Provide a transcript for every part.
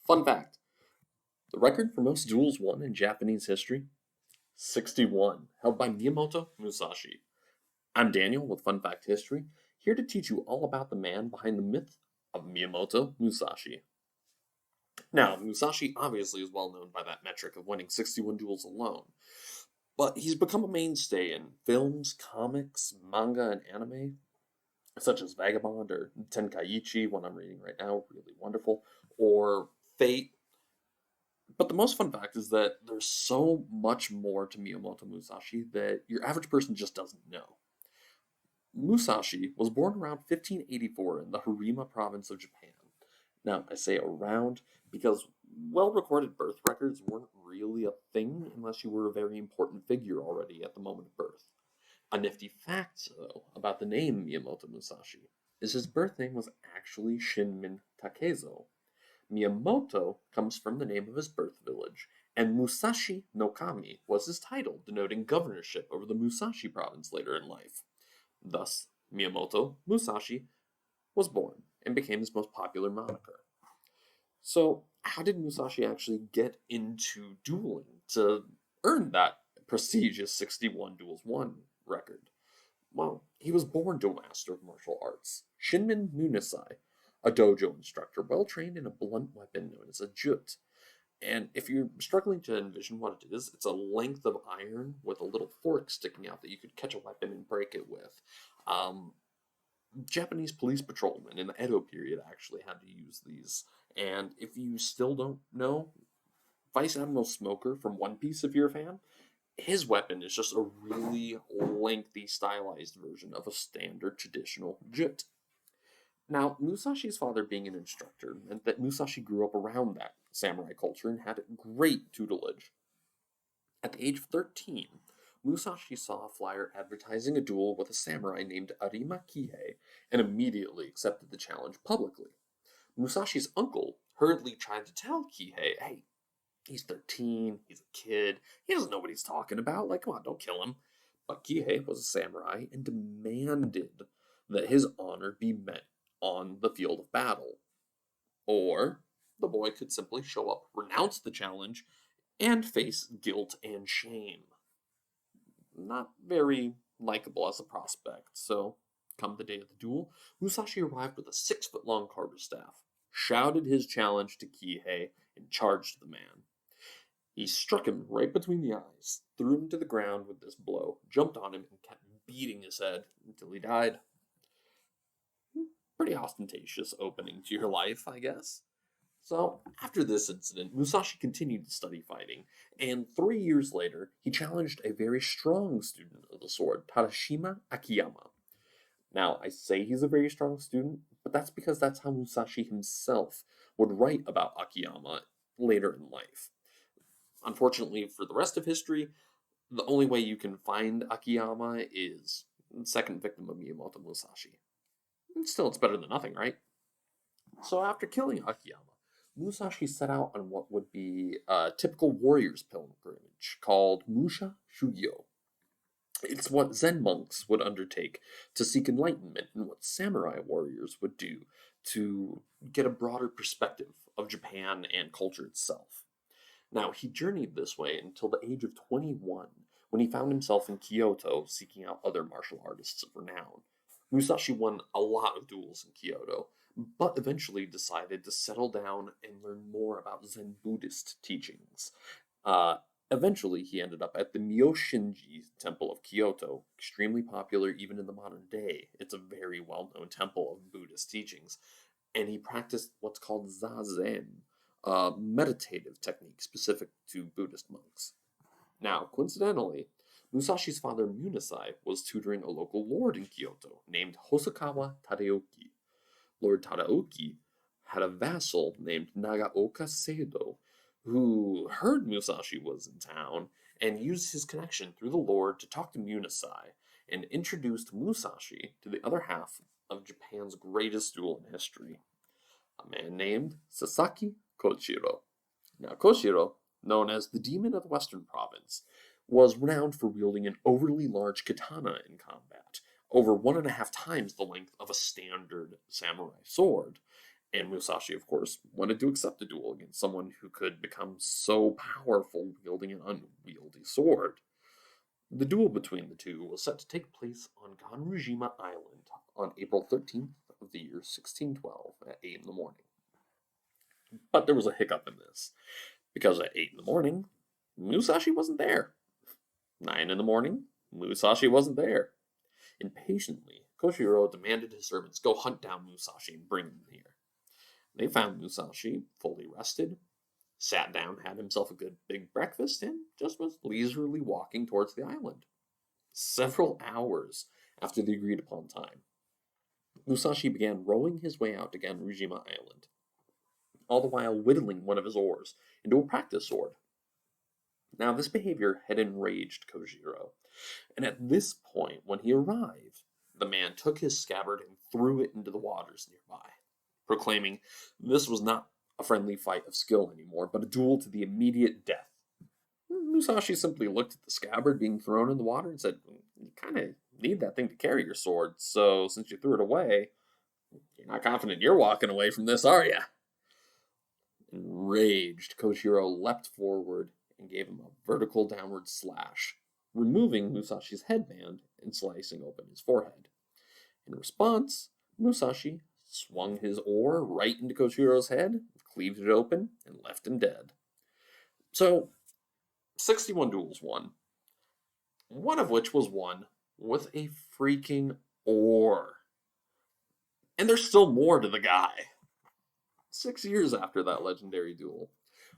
Fun fact, the record for most duels won in Japanese history, 61, held by Miyamoto Musashi. I'm Daniel with Fun Fact History, here to teach you all about the man behind the myth of Miyamoto Musashi. Now, Musashi obviously is well known by that metric of winning 61 duels alone, but he's become a mainstay in films, comics, manga, and anime, such as Vagabond or Tenkaichi, one I'm reading right now, really wonderful, or Fate. But the most fun fact is that there's so much more to Miyamoto Musashi that your average person just doesn't know. Musashi was born around 1584 in the Harima province of Japan. Now, I say around because well recorded birth records weren't really a thing unless you were a very important figure already at the moment of birth. A nifty fact, though, about the name Miyamoto Musashi is his birth name was actually Shinmin Takezo. Miyamoto comes from the name of his birth village, and Musashi no Kami was his title, denoting governorship over the Musashi province later in life. Thus, Miyamoto Musashi was born and became his most popular moniker. So, how did Musashi actually get into dueling to earn that prestigious 61 duels won record? Well, he was born to a master of martial arts, Shinmin Nunisai, a dojo instructor well trained in a blunt weapon known as a jut. And if you're struggling to envision what it is, it's a length of iron with a little fork sticking out that you could catch a weapon and break it with. Um, Japanese police patrolmen in the Edo period actually had to use these. And if you still don't know, Vice Admiral Smoker from One Piece, if you're a fan, his weapon is just a really lengthy, stylized version of a standard traditional jut. Now, Musashi's father being an instructor meant that Musashi grew up around that samurai culture and had great tutelage. At the age of 13, Musashi saw a flyer advertising a duel with a samurai named Arima Kihei and immediately accepted the challenge publicly. Musashi's uncle hurriedly tried to tell Kihei, hey, he's 13, he's a kid, he doesn't know what he's talking about, like, come on, don't kill him. But Kihei was a samurai and demanded that his honor be met on the field of battle. Or the boy could simply show up, renounce the challenge, and face guilt and shame. Not very likable as a prospect, so come the day of the duel, Musashi arrived with a 6 foot long quarterstaff, shouted his challenge to Kihei, and charged the man. He struck him right between the eyes, threw him to the ground with this blow, jumped on him, and kept beating his head until he died. Pretty ostentatious opening to your life, I guess. So, after this incident, Musashi continued to study fighting, and 3 years later, he challenged a very strong student of the sword, Tadashima Akiyama. Now, I say he's a very strong student, but that's because that's how Musashi himself would write about Akiyama later in life. Unfortunately, for the rest of history, the only way you can find Akiyama is second victim of Miyamoto Musashi. Still, it's better than nothing, right? So after killing Akiyama, Musashi set out on what would be a typical warrior's pilgrimage called Musha Shugyo. It's what Zen monks would undertake to seek enlightenment and what samurai warriors would do to get a broader perspective of Japan and culture itself. Now, he journeyed this way until the age of 21, when he found himself in Kyoto seeking out other martial artists of renown. Musashi won a lot of duels in Kyoto, but eventually decided to settle down and learn more about Zen Buddhist teachings. Uh, Eventually, he ended up at the Myoshinji Temple of Kyoto, extremely popular even in the modern day. It's a very well known temple of Buddhist teachings, and he practiced what's called Zazen, a meditative technique specific to Buddhist monks. Now, coincidentally, Musashi's father Munisai was tutoring a local lord in Kyoto named Hosokawa Tadaoki. Lord Tadaoki had a vassal named Nagaoka Seido who heard Musashi was in town and used his connection through the lord to talk to Munisai and introduced Musashi to the other half of Japan's greatest duel in history, a man named Sasaki Koshiro. Now, Koshiro, known as the Demon of the Western Province, was renowned for wielding an overly large katana in combat, over 1.5 times the length of a standard samurai sword. And Musashi, of course, wanted to accept a duel against someone who could become so powerful wielding an unwieldy sword. The duel between the two was set to take place on Ganrujima Island on April 13th of the year 1612 at 8 in the morning. But there was a hiccup in this, because at 8 in the morning, Musashi wasn't there. 9 in the morning, Musashi wasn't there. Impatiently, Koshiro demanded his servants go hunt down Musashi and bring him here. They found Musashi fully rested, sat down, had himself a good big breakfast, and just was leisurely walking towards the island. Several hours after the agreed upon time, Musashi began rowing his way out to Ganrujima Island, all the while whittling one of his oars into a practice sword. Now, this behavior had enraged Kojiro, and at this point, when he arrived, the man took his scabbard and threw it into the waters nearby, proclaiming this was not a friendly fight of skill anymore, but a duel to the immediate death. Musashi simply looked at the scabbard being thrown in the water and said, "You kind of need that thing to carry your sword, so since you threw it away, you're not confident you're walking away from this, are you?" Enraged, Koshiro leapt forward and gave him a vertical downward slash, removing Musashi's headband and slicing open his forehead. In response, Musashi swung his oar right into Koshiro's head, cleaved it open, and left him dead. So, 61 duels won, one of which was won with a freaking oar. And there's still more to the guy. 6 years after that legendary duel,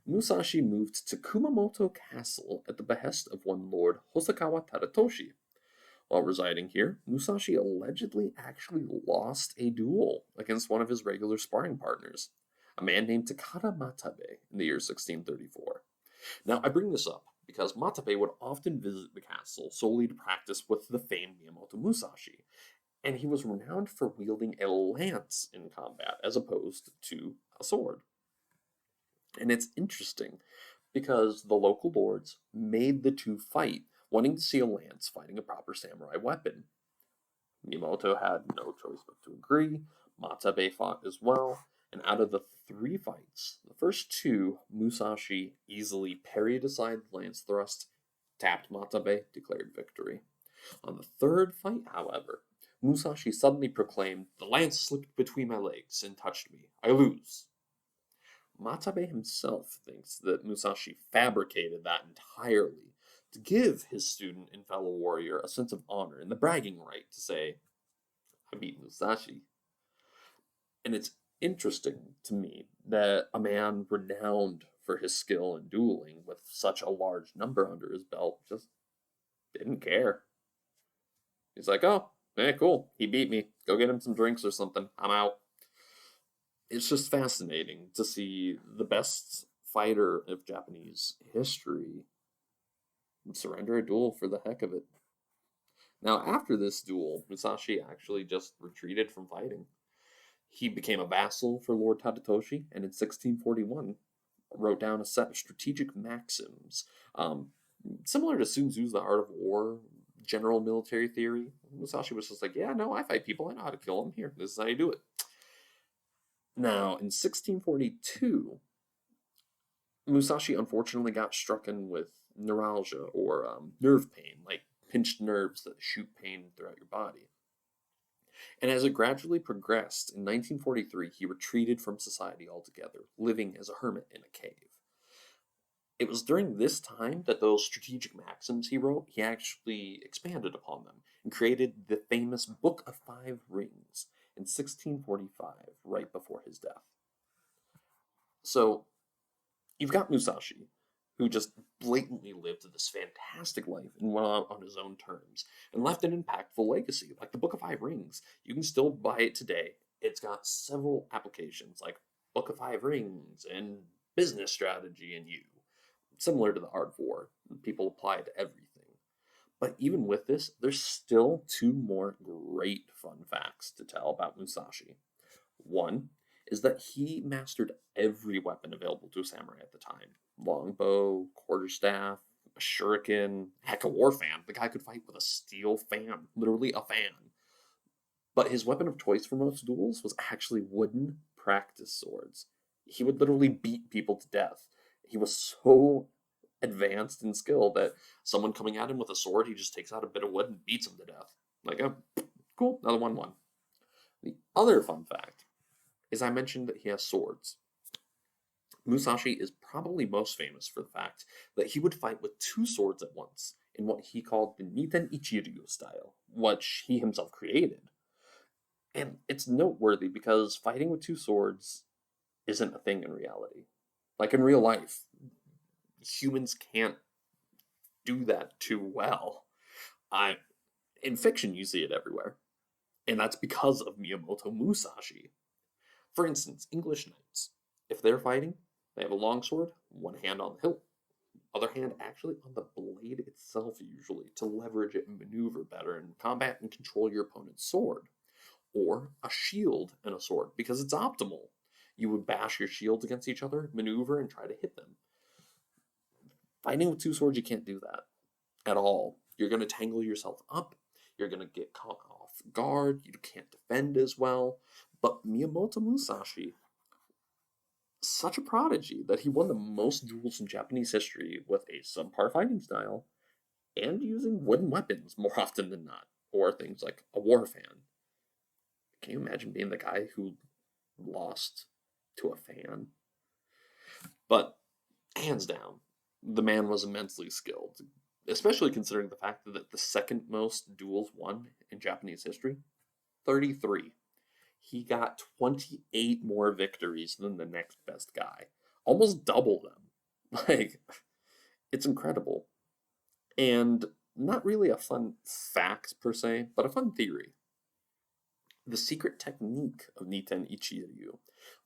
Musashi moved to Kumamoto Castle at the behest of one Lord Hosokawa Tadatoshi. While residing here, Musashi allegedly actually lost a duel against one of his regular sparring partners, a man named Takada Matabe, in the year 1634. Now, I bring this up because Matabe would often visit the castle solely to practice with the famed Miyamoto Musashi, and he was renowned for wielding a lance in combat as opposed to a sword. And it's interesting because the local lords made the two fight, wanting to see a lance fighting a proper samurai weapon. Miyamoto had no choice but to agree. Matabe fought as well, and out of the 3 fights, the first 2, Musashi easily parried aside the lance thrust, tapped Matabe, declared victory. On the 3rd fight, however, Musashi suddenly proclaimed, "The lance slipped between my legs and touched me. I lose." Matabe himself thinks that Musashi fabricated that entirely to give his student and fellow warrior a sense of honor and the bragging right to say, "I beat Musashi." And it's interesting to me that a man renowned for his skill in dueling with such a large number under his belt just didn't care. He's like, "Oh, cool. He beat me. Go get him some drinks or something. I'm out." It's just fascinating to see the best fighter of Japanese history surrender a duel for the heck of it. Now, after this duel, Musashi actually just retreated from fighting. He became a vassal for Lord Tadatoshi, and in 1641 wrote down a set of strategic maxims, similar to Sun Tzu's The Art of War, general military theory. Musashi was just like, "Yeah, no, I fight people. I know how to kill them. Here, this is how you do it." Now, in 1642, Musashi unfortunately got stricken with neuralgia or nerve pain, like pinched nerves that shoot pain throughout your body. And as it gradually progressed, in 1943, he retreated from society altogether, living as a hermit in a cave. It was during this time that those strategic maxims he wrote, he actually expanded upon them and created the famous Book of 5 Rings in 1645, right before his death. So, you've got Musashi, who just blatantly lived this fantastic life and went on his own terms, and left an impactful legacy, like the Book of 5 Rings. You can still buy it today. It's got several applications, like Book of 5 Rings and business strategy and you. Similar to the Art of War, people apply it to everything. But even with this, there's still 2 more great fun facts to tell about Musashi. One is that he mastered every weapon available to a samurai at the time: longbow, quarterstaff, a shuriken, heck, a war fan. The guy could fight with a steel fan, literally a fan. But his weapon of choice for most duels was actually wooden, practice swords. He would literally beat people to death. He was so advanced in skill that someone coming at him with a sword, he just takes out a bit of wood and beats him to death. Like, oh, cool, another 1-1. The other fun fact is I mentioned that he has swords. Musashi is probably most famous for the fact that he would fight with two swords at once in what he called the Niten Ichiryu style, which he himself created. And it's noteworthy because fighting with two swords isn't a thing in reality. Like in real life, humans can't do that too well. I In fiction you see it everywhere. And that's because of Miyamoto Musashi. For instance, English knights. If they're fighting, they have a long sword, one hand on the hilt, other hand actually on the blade itself usually, to leverage it and maneuver better in combat and control your opponent's sword. Or a shield and a sword, because it's optimal. You would bash your shields against each other, maneuver, and try to hit them. Fighting with two swords, you can't do that at all. You're going to tangle yourself up. You're going to get caught off guard. You can't defend as well. But Miyamoto Musashi, such a prodigy that he won the most duels in Japanese history with a subpar fighting style and using wooden weapons more often than not, or things like a war fan. Can you imagine being the guy who lost to a fan? But hands down, the man was immensely skilled, especially considering the fact that the second most duels won in Japanese history, 33. He got 28 more victories than the next best guy, almost double them. Like, it's incredible. And not really a fun fact per se, but a fun theory. The secret technique of Niten Ichiryu,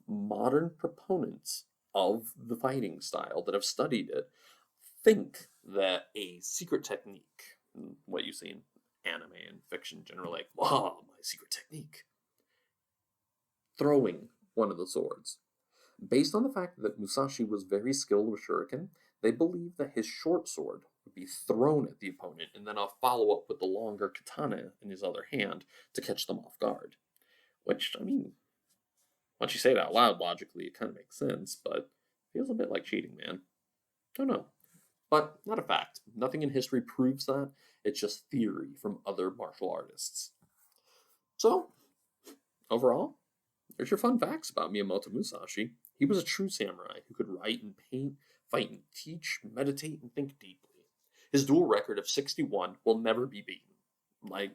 modern proponents of the fighting style that have studied it think that a secret technique, what you see in anime and fiction generally, like, wow, my secret technique, throwing one of the swords. Based on the fact that Musashi was very skilled with shuriken, they believe that his short sword would be thrown at the opponent and then I'll follow up with the longer katana in his other hand to catch them off guard. Which, I mean, once you say it out loud, logically, it kind of makes sense, but feels a bit like cheating, man. Don't know. But not a fact. Nothing in history proves that. It's just theory from other martial artists. So, overall, there's your fun facts about Miyamoto Musashi. He was a true samurai who could write and paint, fight and teach, meditate and think deeply. His duel record of 61 will never be beaten. Like,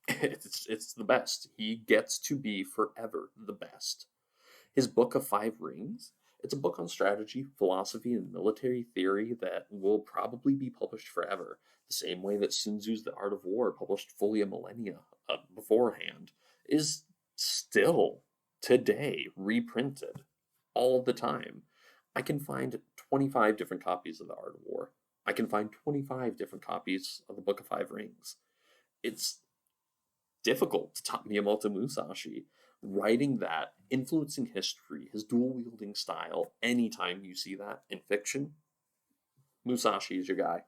it's the best. He gets to be forever the best. His book of 5 rings, it's a book on strategy, philosophy, and military theory that will probably be published forever, the same way that Sun Tzu's The Art of War, published fully a millennia beforehand, is still today reprinted all the time. I can find 25 different copies of The Art of War. I can find 25 different copies of the Book of 5 Rings. It's difficult to top Miyamoto Musashi. Writing that, influencing history, his dual wielding style, anytime you see that in fiction, Musashi is your guy.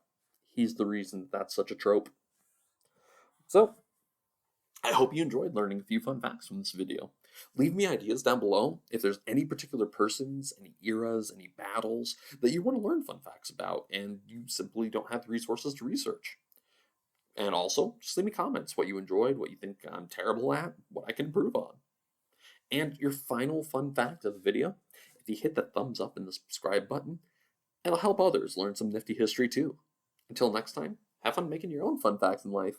He's the reason that's such a trope. So, I hope you enjoyed learning a few fun facts from this video. Leave me ideas down below if there's any particular persons, any eras, any battles that you want to learn fun facts about and you simply don't have the resources to research. And also, just leave me comments what you enjoyed, what you think I'm terrible at, what I can improve on. And your final fun fact of the video, if you hit the thumbs up and the subscribe button, it'll help others learn some nifty history too. Until next time, have fun making your own fun facts in life.